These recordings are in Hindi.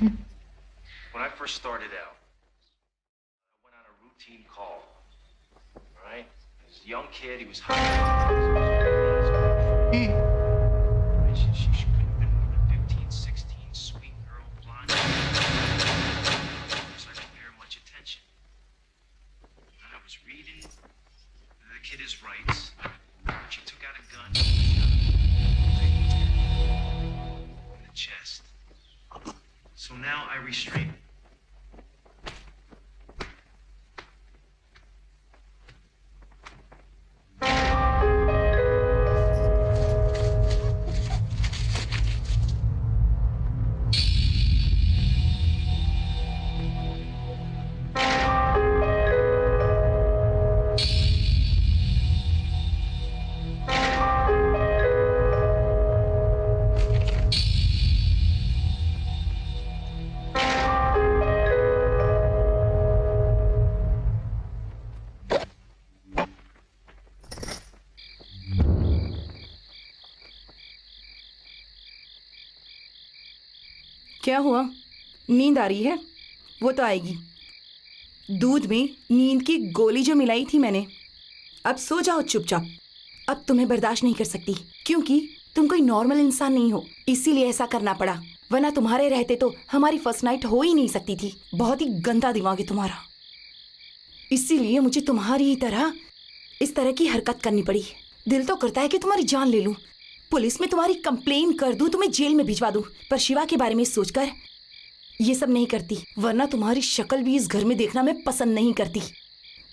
When I first started out, I went on a routine call. All right? This young kid, he was high. She couldn't have been more than 15, 16, sweet girl, blonde. So I didn't pay her much attention. And I was reading the kid his rights. She took out a gun. In the chest. So now I restrain it. क्या हुआ? नींद आ रही है? वो तो आएगी। दूध में नींद की गोली जो मिलाई थी मैंने। अब सो जाओ चुपचाप। अब तुम्हें बर्दाश्त नहीं कर सकती क्योंकि तुम कोई नॉर्मल इंसान नहीं हो, इसीलिए ऐसा करना पड़ा। वरना तुम्हारे रहते तो हमारी फर्स्ट नाइट हो ही नहीं सकती थी। बहुत ही गंदा दिमाग है तुम्हारा, इसीलिए मुझे तुम्हारी ही तरह इस तरह की हरकत करनी पड़ी। दिल तो करता है कि तुम्हारी जान ले लूं, पुलिस में तुम्हारी कंप्लेन कर दूं, तुम्हें जेल में भिजवा दूं, पर शिवा के बारे में सोचकर ये सब नहीं करती। वरना तुम्हारी शक्ल भी इस घर में देखना मैं पसंद नहीं करती।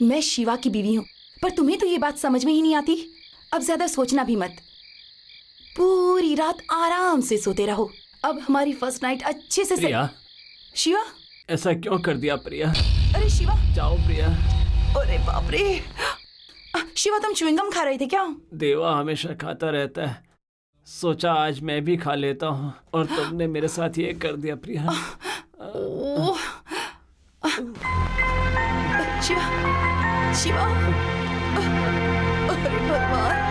मैं शिवा की बीवी हूँ, पर तुम्हें तो ये बात समझ में ही नहीं आती। अब ज्यादा सोचना भी मत, पूरी रात आराम से सोते रहो। अब हमारी फर्स्ट नाइट अच्छे से प्रिया, शिवा ऐसा क्यों कर दिया प्रिया? अरे शिवा, जाओ प्रिया। अरे बाप रे शिवा, तुम च्युइंगम खा रहे थे क्या? देवा हमेशा खाता रहता है, सोचा आज मैं भी खा लेता हूँ, और तुमने मेरे साथ ये कर दिया प्रिया। ओह शिवा, शिवा, अरे भगवान।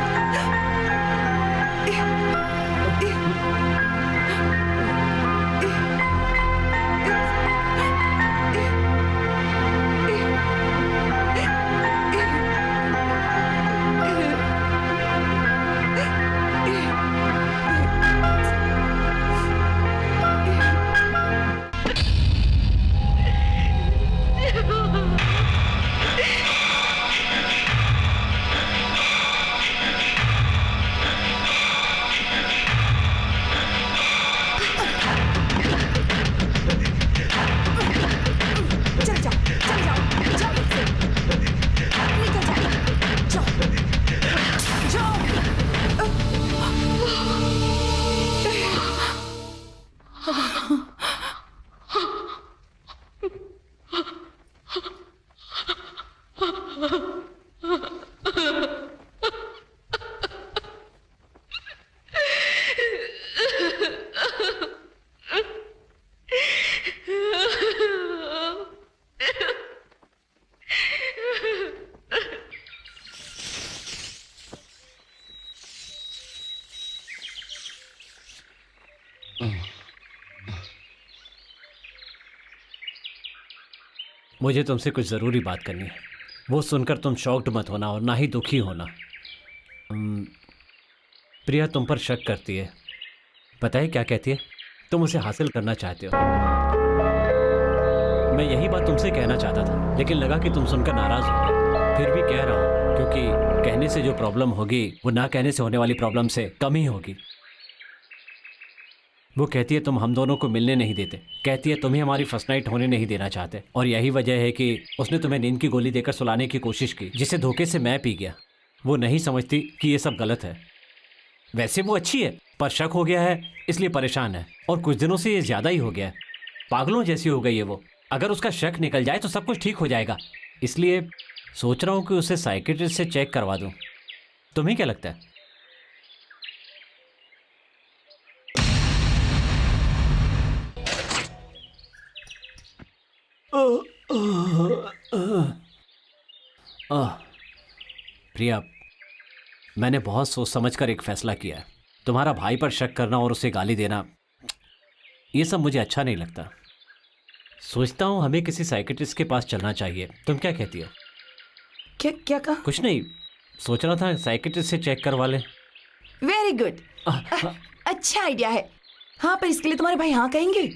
मुझे तुमसे कुछ ज़रूरी बात करनी है। वो सुनकर तुम शॉक्ड मत होना और ना ही दुखी होना। प्रिया तुम पर शक करती है। पता है क्या कहती है? तुम उसे हासिल करना चाहते हो। मैं यही बात तुमसे कहना चाहता था, लेकिन लगा कि तुम सुनकर नाराज़ हो। फिर भी कह रहा हूँ, क्योंकि कहने से जो प्रॉब्लम होगी वो ना कहने से होने वाली प्रॉब्लम से कम ही होगी। वो कहती है तुम हम दोनों को मिलने नहीं देते, कहती है तुम्हें हमारी फर्स्ट नाइट होने नहीं देना चाहते, और यही वजह है कि उसने तुम्हें नींद की गोली देकर सुलाने की कोशिश की, जिसे धोखे से मैं पी गया। वो नहीं समझती कि ये सब गलत है। वैसे वो अच्छी है, पर शक हो गया है इसलिए परेशान है, और कुछ दिनों से ये ज़्यादा ही हो गया है। पागलों जैसी हो गई है वो। अगर उसका शक निकल जाए तो सब कुछ ठीक हो जाएगा, इसलिए सोच रहा हूँ कि उसे साइकियाट्रिस्ट से चेक करवा दूँ। तुम्हें क्या लगता है? प्रिया, मैंने बहुत सोच समझकर एक फैसला किया है। तुम्हारा भाई पर शक करना और उसे गाली देना, ये सब मुझे अच्छा नहीं लगता। सोचता हूँ हमें किसी साइकेट्रिस्ट के पास चलना चाहिए। तुम क्या कहती हो? क्या क्या कहा? कुछ नहीं, सोच रहा था साइकेट्रिस्ट से चेक करवा लें। वेरी गुड, अच्छा आइडिया है। हाँ, पर इसके लिए तुम्हारे भाई हाँ कहेंगे।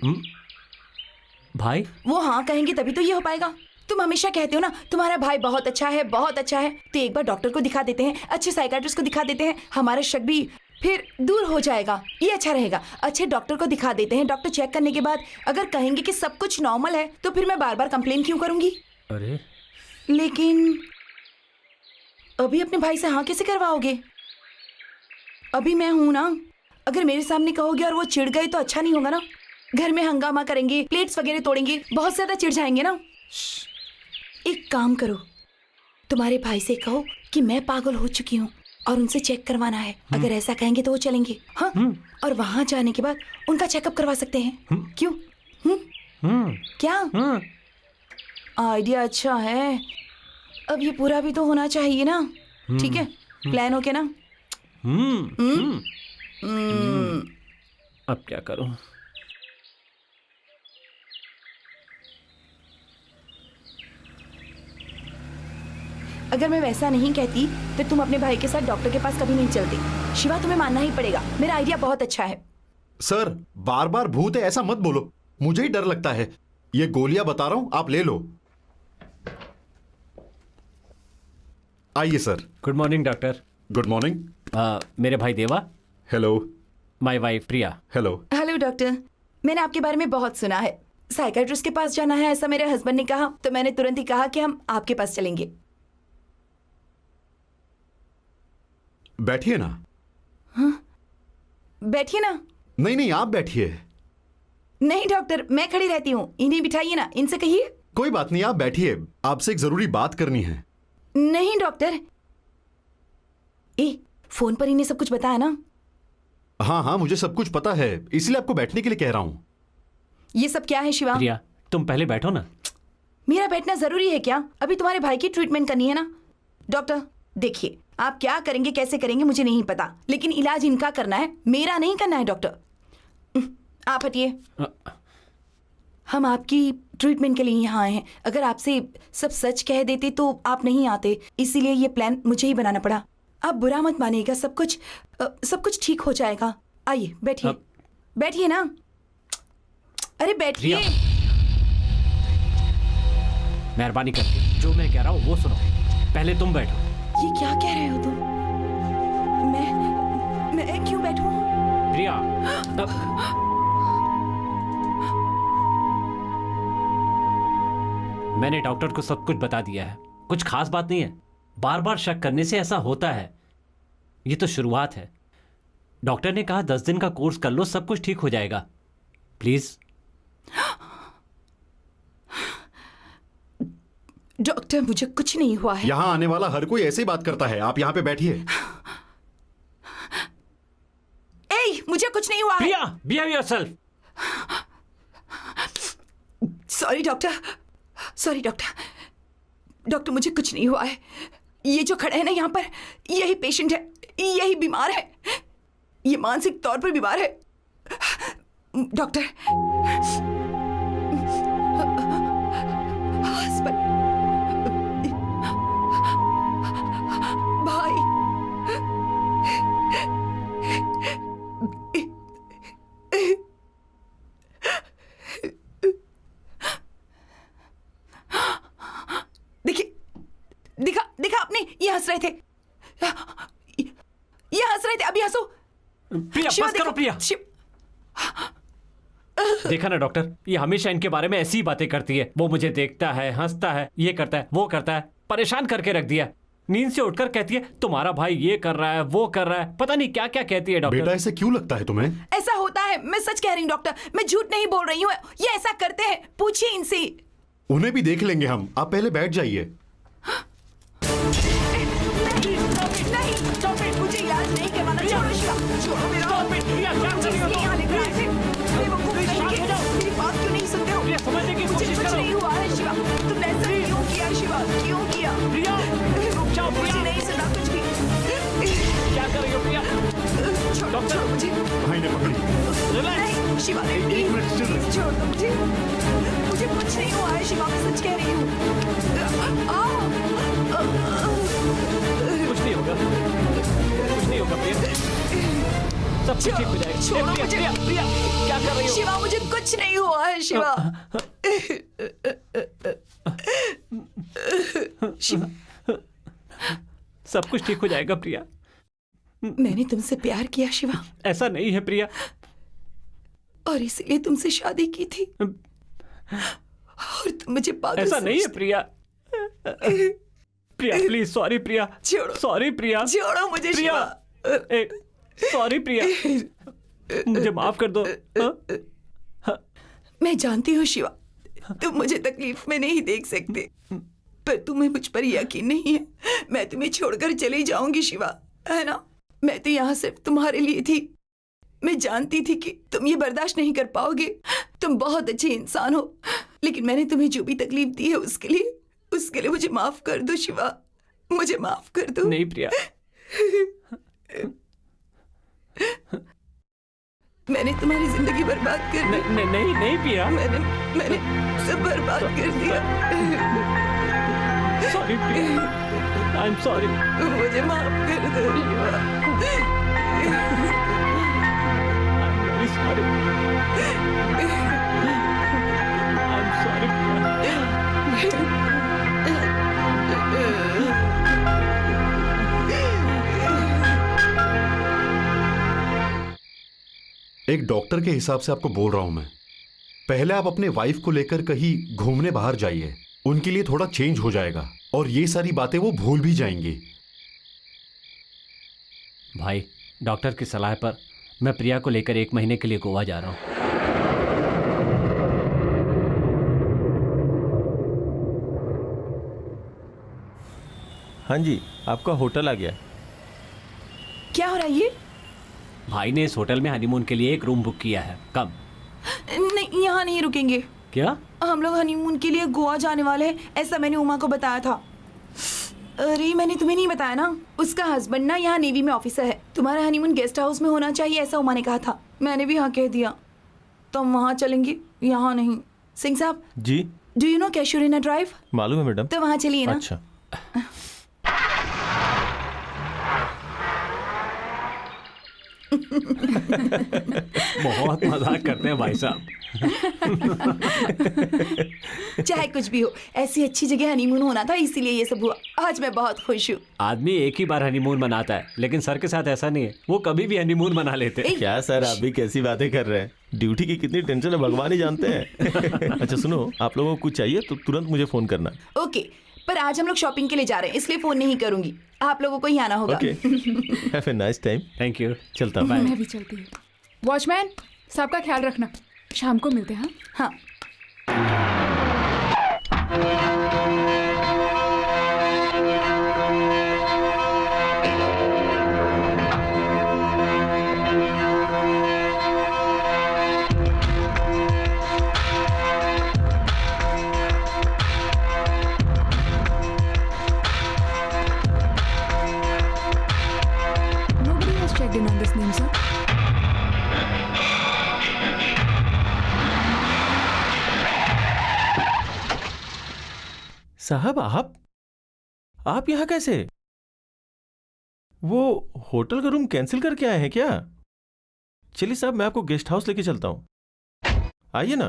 भाई? वो हाँ कहेंगे तभी तो ये हो पाएगा। तुम हमेशा कहते हो ना तुम्हारा भाई बहुत अच्छा है, बहुत अच्छा है। तो एक बार डॉक्टर को दिखा देते हैं, अच्छे साइकाट्रिस्ट को दिखा देते हैं, हमारा शक भी फिर दूर हो जाएगा। ये अच्छा रहेगा। अच्छे डॉक्टर को दिखा देते हैं, डॉक्टर चेक करने के बाद अगर कहेंगे कि सब कुछ नॉर्मल है तो फिर मैं बार बार कंप्लेन क्यों करूंगी? अरे लेकिन अभी अपने भाई से हाँ कैसे करवाओगे? अभी मैं हूं ना, अगर मेरे सामने कहोगे और वो चिढ़ गए तो अच्छा नहीं होगा ना। घर में हंगामा करेंगे, प्लेट्स वगैरह तोड़ेंगे, बहुत ज्यादा चिढ़ जाएंगे ना। एक काम करो, तुम्हारे भाई से कहो कि मैं पागल हो चुकी हूँ और उनसे चेक करवाना है। अगर ऐसा कहेंगे तो वो चलेंगे। हाँ, और वहां जाने के बाद उनका चेकअप करवा सकते हैं। क्यों? क्या आइडिया अच्छा है। अब ये पूरा भी तो होना चाहिए ना। ठीक है, प्लान हो गया ना? अब क्या करूं? अगर मैं वैसा नहीं कहती तो तुम अपने भाई के साथ डॉक्टर के पास कभी नहीं चलती। शिवा, तुम्हें मानना ही पड़ेगा, मेरा आइडिया बहुत अच्छा है। सर, बार बार भूत है ऐसा मत बोलो, मुझे ही डर लगता है। ये गोलियां बता रहा हूं, आप ले लो। आइए sir. Good morning doctor. Good morning. मेरे भाई देवा। Hello. My wife Priya. Hello. Hello doctor, मैंने आपके बारे में बहुत सुना है। साइकाट्रिस्ट के पास जाना है ऐसा मेरे हस्बैंड ने कहा, तो मैंने तुरंत ही कहा कि हम आपके पास चलेंगे। बैठिए ना। हाँ, बैठिए ना। नहीं नहीं, आप बैठिए। नहीं डॉक्टर, मैं खड़ी रहती हूँ, इन्हें बिठाइए ना, इनसे कहिए। कोई बात नहीं, आप बैठिए, आपसे एक जरूरी बात करनी है। नहीं डॉक्टर, फोन पर इन्हें सब कुछ बताया ना? हाँ हाँ, मुझे सब कुछ पता है, इसलिए आपको बैठने के लिए कह रहा हूं। ये सब क्या है शिवा? प्रिया, तुम पहले बैठो ना। मेरा बैठना जरूरी है क्या? अभी तुम्हारे भाई की ट्रीटमेंट करनी है ना। डॉक्टर देखिए, आप क्या करेंगे कैसे करेंगे मुझे नहीं पता, लेकिन इलाज इनका करना है, मेरा नहीं करना है। डॉक्टर आप हटिए। हम आपकी ट्रीटमेंट के लिए यहाँ आए हैं। अगर आपसे सब सच कह देते तो आप नहीं आते, इसीलिए ये प्लान मुझे ही बनाना पड़ा। आप बुरा मत मानिएगा, सब कुछ ठीक हो जाएगा। आइए बैठिए। बैठिए ना। अरे बैठिए। मेहरबानी करके जो मैं कह रहा हूँ वो सुनो। पहले तुम बैठो। ये क्या कह रहे हो तुम? मैं क्यों बैठूं? प्रिया, मैंने डॉक्टर को सब कुछ बता दिया है, कुछ खास बात नहीं है। बार बार शक करने से ऐसा होता है, ये तो शुरुआत है। डॉक्टर ने कहा 10 दिन का कोर्स कर लो, सब कुछ ठीक हो जाएगा। प्लीज। डॉक्टर, मुझे कुछ नहीं हुआ है। यहाँ आने वाला हर कोई ऐसे ही बात करता है, आप यहाँ पे बैठिए। मुझे कुछ नहीं हुआ है। Priya, behave yourself. Sorry doctor, sorry doctor. Doctor, मुझे कुछ नहीं हुआ है। ये जो खड़े हैं ना यहाँ पर, यही पेशेंट है, यही बीमार है, ये मानसिक तौर पर बीमार है। डॉक्टर, भाई, देखिए, दिखा आपने, ये हंस रहे थे, ये हंस रहे थे, अभी हंसो। प्रिया, बस करो प्रिया। देखा ना डॉक्टर, ये हमेशा इनके बारे में ऐसी ही बातें करती है। वो मुझे देखता है, हंसता है, ये करता है, वो करता है, परेशान करके रख दिया। नींद से उठकर कहती है तुम्हारा भाई ये कर रहा है, वो कर रहा है, पता नहीं क्या क्या कहती है। डॉक्टर, बेटा ऐसे क्यों लगता है तुम्हें? ऐसा होता है, मैं सच कह रही हूँ डॉक्टर, मैं झूठ नहीं बोल रही हूँ। ये ऐसा करते हैं, पूछिए इनसे। उन्हें भी देख लेंगे हम, आप पहले बैठ जाइए। नहीं, मुझे इलाज नहीं करवाना। छोड़ो शिवा, छोड़ो मेरा। मेरी बात क्यों नहीं सुनते हो? समझने की मुझे कोशिश कुछ करो। नहीं हुआ है शिवा, तुमने ऐसा क्यों किया शिवा, क्यों किया? रुक जाओ मुझे प्रिया। नहीं सुना कुछ भी। क्या कर रही हो प्रिया? छोड़ो मुझे। भाई ने पकड़ी। नहीं शिवा, एक मिनट, प्लीज छोड़ दो मुझे, मुझे कुछ शिवा, मैं सच कह रही हूँ। कुछ नहीं होगा, कुछ नहीं होगा प्रिया, सब कुछ ठीक हो जाएगा। छोड़ो प्रिया, मुझे। प्रिया, प्रिया, क्या कर रही हो? शिवा, मुझे कुछ नहीं हुआ है शिवा। शिवा, सब कुछ ठीक हो जाएगा प्रिया। मैंने तुमसे प्यार किया शिवा, ऐसा नहीं है प्रिया। और इसलिए तुमसे शादी की थी, और तुम मुझे पागल ऐसा नहीं है समझते। प्रिया। प्रिया प्लीज, सॉरी प्रिया, छोड़ो। सॉरी प्रिया, छोड़ो मुझे प्रिया, शिवा। सॉरी प्रिया, मुझे माफ कर दो। हाँ? मैं जानती हूँ शिवा, तुम मुझे तकलीफ में नहीं देख सकते, पर तुम्हें मुझ पर यकीन नहीं है। मैं तुम्हें छोड़कर चली जाऊंगी शिवा, है ना? मैं तो यहाँ सिर्फ तुम्हारे लिए थी। मैं जानती थी कि तुम ये बर्दाश्त नहीं कर पाओगे। तुम बहुत अच्छे इंसान हो, लेकिन मैंने तुम्हें जो भी तकलीफ दी है उसके लिए मुझे माफ कर दो शिवा, मुझे माफ कर दो। नहीं प्रिया, मैंने तुम्हारी जिंदगी बर्बाद कर दी। नहीं नहीं नहीं प्रिया, मैंने सब बर्बाद कर दिया। Sorry Priya, I am sorry. मुझे माफ कर दो Shiva. Sorry, I am sorry Priya. एक डॉक्टर के हिसाब से आपको बोल रहा हूं मैं, पहले आप अपने वाइफ को लेकर कहीं घूमने बाहर जाइए, उनके लिए थोड़ा चेंज हो जाएगा और ये सारी बातें वो भूल भी जाएंगी। भाई, डॉक्टर की सलाह पर मैं प्रिया को लेकर 1 महीने के लिए गोवा जा रहा हूँ। हाँ जी, आपका होटल आ गया। क्या हो रहा है ये? भाई ने इस होटल में हनीमून के लिए एक रूम बुक किया है। कब? नहीं, यहाँ नहीं रुकेंगे। क्या? हम लोग हनीमून के लिए गोवा जाने वाले हैं, ऐसा मैंने उमा को बताया था। अरे मैंने तुम्हें नहीं बताया ना, उसका हस्बैंड ना यहाँ नेवी में ऑफिसर है। तुम्हारा हनीमून गेस्ट हाउस में होना चाहिए, ऐसा उमा ने कहा था। मैंने भी हाँ कह दिया, तो हम वहाँ चलेंगे, यहाँ नहीं। सिंह साहब, जी, डू यू नो कैशोरीना ड्राइव? मालूम है मैडम। तो वहाँ चलिए ना। अच्छा, बहुत मजाक करते हैं भाई साहब। चाहे कुछ भी हो, ऐसी अच्छी जगह हनीमून होना था, इसीलिए ये सब हुआ। आज मैं बहुत खुश हूँ। आदमी एक ही बार हनीमून मनाता है, लेकिन सर के साथ ऐसा नहीं है, वो कभी भी हनीमून मना लेते हैं। क्या सर, आप भी कैसी बातें कर रहे हैं? ड्यूटी की कितनी टेंशन है भगवान ही जानते हैं। अच्छा सुनो, आप लोगों को कुछ चाहिए तो तुरंत मुझे फोन करना। ओके, पर आज हम लोग शॉपिंग के लिए जा रहे हैं, इसलिए फोन नहीं करूंगी। आप लोगों को ही आना होगा। Okay, have a nice time. Thank you. चलता हूँ। मैं भी चलती हूँ। वॉचमैन, सबका ख्याल रखना, शाम को मिलते हैं। हाँ? हाँ, Nobody has checked in on this name, sir. साहब, आप यहाँ कैसे? वो होटल का रूम कैंसिल करके आए हैं क्या? चलिए साहब, मैं आपको गेस्ट हाउस लेके चलता हूँ, आइए ना।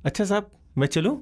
अच्छा साहब, मैं चलूं?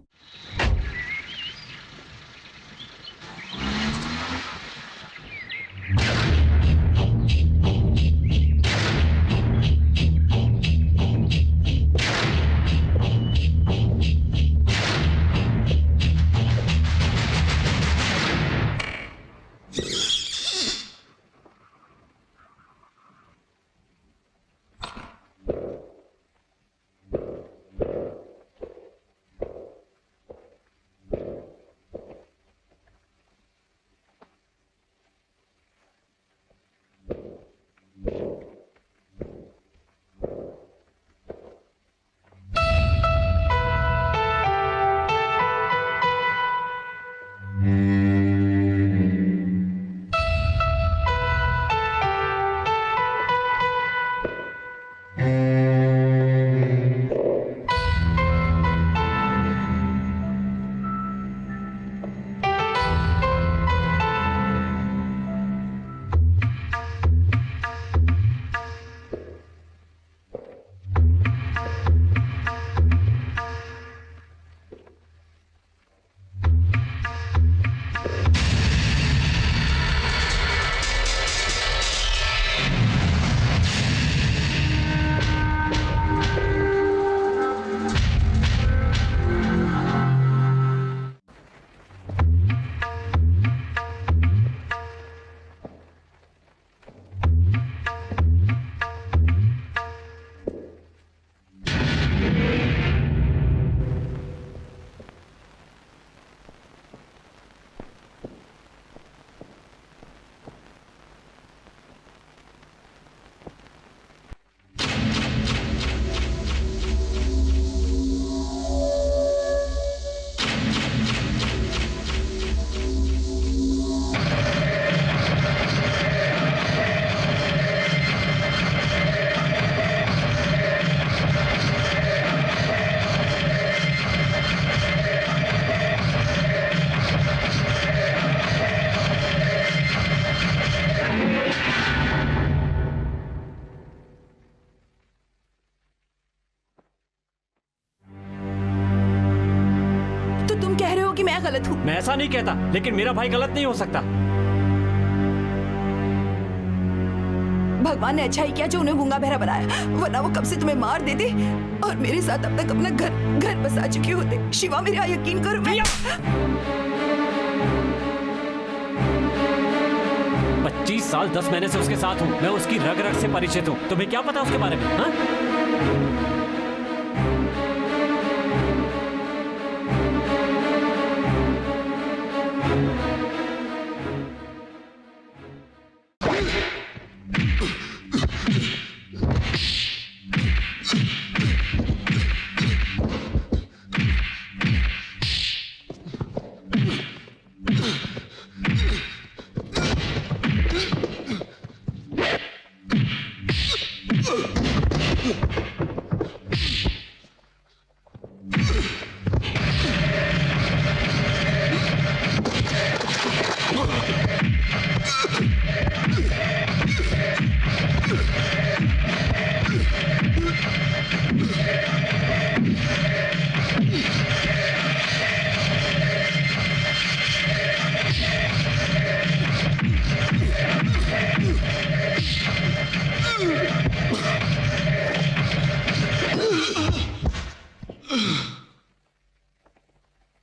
गलत हूँ। मैं ऐसा नहीं कहता, लेकिन मेरा भाई गलत नहीं हो सकता। भगवान ने अच्छा ही किया जो उन्हें गूंगा बहरा बनाया, वरना वो कब से तुम्हें मार देते और मेरे साथ अब तक अपना घर बसा चुके होते। शिवा मेरा यकीन करो। 25 साल 10 महीने से उसके साथ हूँ, मैं उसकी रग रग से परिचित हूँ। तुम्हें क्या पता उसके बारे में? हाँ?